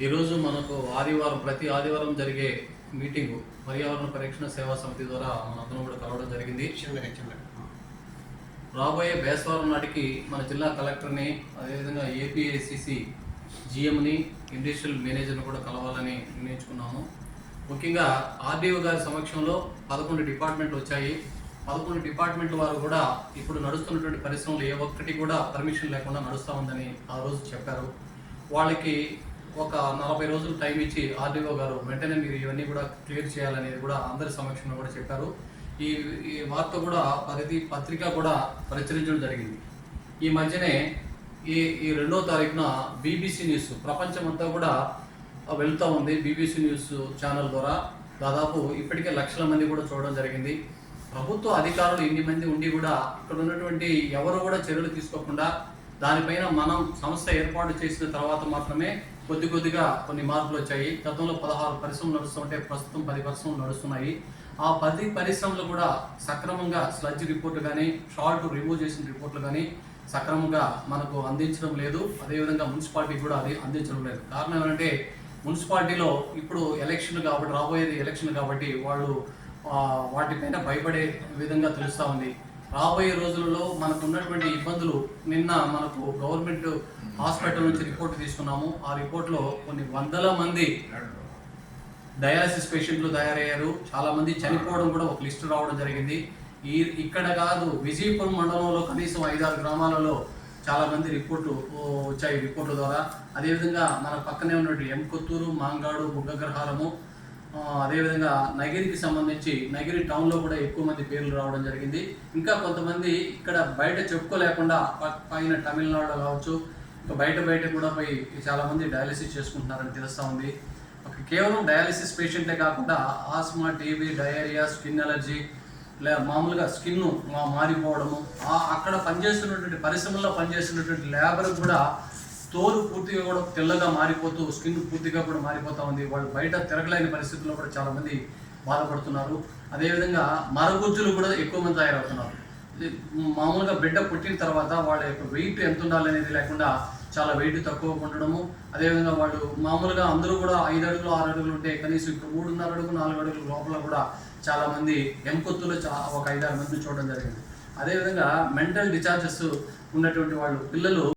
ఈరోజు మనకు ఆదివారం ప్రతి ఆదివారం జరిగే మీటింగు పర్యావరణ పరిరక్షణ సేవా సమితి ద్వారా మనందరం కూడా కలవడం జరిగింది. రాబోయే బేస్వారం నాటికి మన జిల్లా కలెక్టర్ని, అదేవిధంగా ఏపీఐసిసి జిఎంని, ఇండస్ట్రియల్ మేనేజర్ని కూడా కలవాలని నిర్ణయించుకున్నాము. ముఖ్యంగా ఆర్డీఓ గారి సమక్షంలో 11 డిపార్ట్మెంట్లు వచ్చాయి. 11 డిపార్ట్మెంట్ల వారు కూడా ఇప్పుడు నడుస్తున్నటువంటి పరిశ్రమలు ఏ ఒక్కటి కూడా పర్మిషన్ లేకుండా నడుస్తూ ఉందని ఆ రోజు చెప్పారు. వాళ్ళకి ఒక 40 రోజులు టైం ఇచ్చి ఆర్డీఓ గారు వెంటనే మీరు ఇవన్నీ కూడా క్లియర్ చేయాలనేది కూడా అందరి సమక్షంలో కూడా చెప్పారు. ఈ వార్త కూడా పత్రిక కూడా ప్రచురించడం జరిగింది. ఈ మధ్యనే ఈ 2వ తారీఖున బీబీసీ న్యూస్ ప్రపంచమంతా కూడా వెళ్తూ ఉంది. బీబీసీ న్యూస్ ఛానల్ ద్వారా దాదాపు ఇప్పటికే లక్షల మంది కూడా చూడడం జరిగింది. ప్రభుత్వ అధికారులు ఇన్ని మంది ఉండి కూడా ఇక్కడ ఉన్నటువంటి ఎవరు కూడా చర్యలు తీసుకోకుండా దానిపైన మనం సంస్థ ఏర్పాటు చేసిన తర్వాత మాత్రమే కొద్దిగా కొన్ని మార్పులు వచ్చాయి. గతంలో 16 పరిశ్రమలు నడుస్తుంటే ప్రస్తుతం 10 పరిశ్రమలు నడుస్తున్నాయి. ఆ 10 పరిశ్రమలు కూడా సక్రమంగా స్లడ్జ్ రిపోర్టు కానీ, షాల్ట్ రిమూవ్ చేసిన రిపోర్ట్లు కానీ సక్రమంగా మనకు అందించడం లేదు. అదేవిధంగా మున్సిపాలిటీ కూడా అది అందించడం లేదు. కారణం ఏంటంటే మున్సిపాలిటీలో ఇప్పుడు ఎలక్షన్ కాబట్టి, రాబోయేది ఎలక్షన్ కాబట్టి వాళ్ళు వాటిపైన భయపడే విధంగా తెలుస్తూ ఉంది. రాబోయే రోజులలో మనకు ఉన్నటువంటి ఇబ్బందులు నిన్న మనకు గవర్నమెంట్ హాస్పిటల్ నుంచి రిపోర్ట్ తీసుకున్నాము. ఆ రిపోర్ట్లో కొన్ని వందల మంది డయాలసిస్ పేషెంట్లు తయారయ్యారు. చాలా మంది చనిపోవడం కూడా ఒక లిస్టు రావడం జరిగింది. ఇక్కడ కాదు, విజయపురం మండలంలో కనీసం 5-6 గ్రామాలలో చాలా మంది రిపోర్ట్లు వచ్చాయి రిపోర్ట్ల ద్వారా. అదేవిధంగా మన పక్కనే ఉన్నటువంటి ఎంకొత్తూరు, మాంగాడు, బుగ్గగ్రహారము, అదేవిధంగా నగిరికి సంబంధించి నగిరి టౌన్లో కూడా ఎక్కువ మంది పేర్లు రావడం జరిగింది. ఇంకా కొంతమంది ఇక్కడ బయట చెప్పుకోలేకుండా పైన తమిళనాడు కావచ్చు, ఇంకా బయట కూడా పోయి చాలామంది డయాలసిస్ చేసుకుంటున్నారని తెలుస్తూ ఉంది. కేవలం డయాలసిస్ పేషెంటే కాకుండా asthma, TB, diarrhoea, skin allergy, మామూలుగా స్కిన్ మారిపోవడము, అక్కడ పనిచేస్తున్నటువంటి పరిశ్రమల్లో పనిచేస్తున్నటువంటి లేబర్ కూడా తోలు పూర్తిగా కూడా తెల్లగా మారిపోతూ స్కిన్ పూర్తిగా కూడా మారిపోతూ ఉంది. వాళ్ళు బయట తిరగలేని పరిస్థితుల్లో కూడా చాలామంది బాధపడుతున్నారు. అదేవిధంగా మరగుజ్జులు కూడా ఎక్కువ మంది తయారవుతున్నారు. మామూలుగా బిడ్డ పుట్టిన తర్వాత వాళ్ళ యొక్క వెయిట్ ఎంత ఉండాలనేది లేకుండా చాలా వెయిట్ తక్కువ ఉండడము. అదేవిధంగా వాళ్ళు మామూలుగా అందరూ కూడా 5 అడుగులు 6 అడుగులు ఉంటే కనీసం ఇప్పుడు 3.5 అడుగులు 4 అడుగుల లోపల కూడా చాలామంది ఎంకొత్తులో ఒక 5-6 మంది చూడడం జరిగింది. అదేవిధంగా మెంటల్ డిచార్జెస్ ఉన్నటువంటి వాళ్ళు పిల్లలు